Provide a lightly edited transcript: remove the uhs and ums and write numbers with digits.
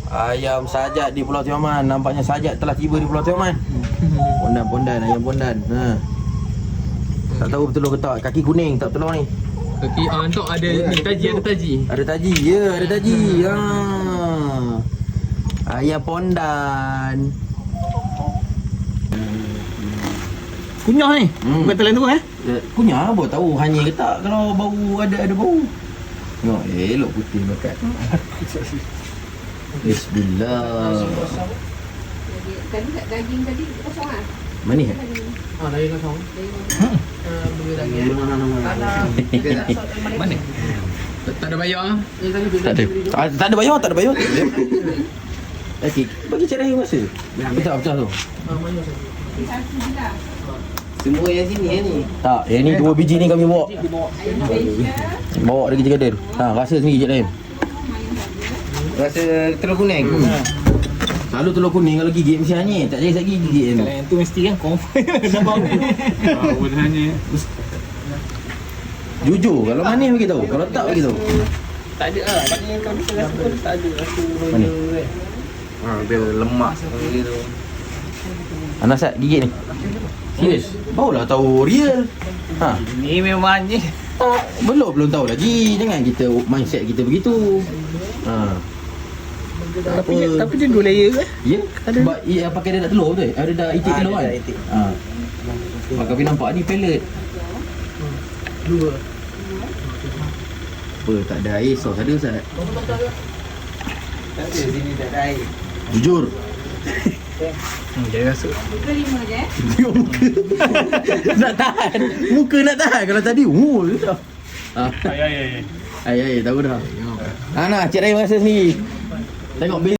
Ayam sajak di Pulau Tioman. Nampaknya sajak telah tiba di Pulau Tioman. Pondan, ayam pondan. Tak tahu betul ke tak. Kaki kuning tak betul ni. Kaki untuk ada ni taji, ada taji. Ada taji. Ya, ada taji. Ayam pondan. Kunyah ni. Bukan telan tu Kunyah apa tahu hanya ke tak kalau bau ada bau. Tengok elok putih makan. Bismillah. Tadi kat daging tadi kosong ah. Manis eh? Daging kosong. Beli daging. Mana? Tak ada bayar ah. Tak ada bayar, tak ada bayar. Okey, bagi cik Rahim masa. Betul tu. Satu je lah. Semua yang sini ni. Tak, yang ni 2 biji ni kami bawa. Ayam Malaysia. Bawa lagi je kadir. Rasa sendiri cik Rahim. Rasa telur kuning. Selalu telur kuning kalau gigit mesti hanyut. Tak jadi lagi gigit ni. Kalau yang tu mesti kan confirm dah bau. Bau dah hanya. Jujur, kalau manis bagi tahu. Kalau tak bagi tahu. Tak ada lah. Tapi yang kau bisa rasa pun tak ada rasa Mana? dia lemak gitu. Anasat gigit ni. Serius? Barulah tahu real. Ni memang ni. Belum tahu lagi. Jangan kita mindset kita begitu. Tapi dia 2 layer ke? Ya? Sebab ia pakai dia nak telur betul? Ada dah itik telur kan? Ada itik. Maka kami nampak ni pellet. 2. Apa tak ada air sos ada Ustaz? Tak ada sini tak ada air. Jujur. Dia rasa. Buka 5 je. Tengok muka. Nak tahan. Muka nak tahan. Kalau tadi Ay. Ay tahu dah. Nak Cik Rahim rasa sendiri. Tengok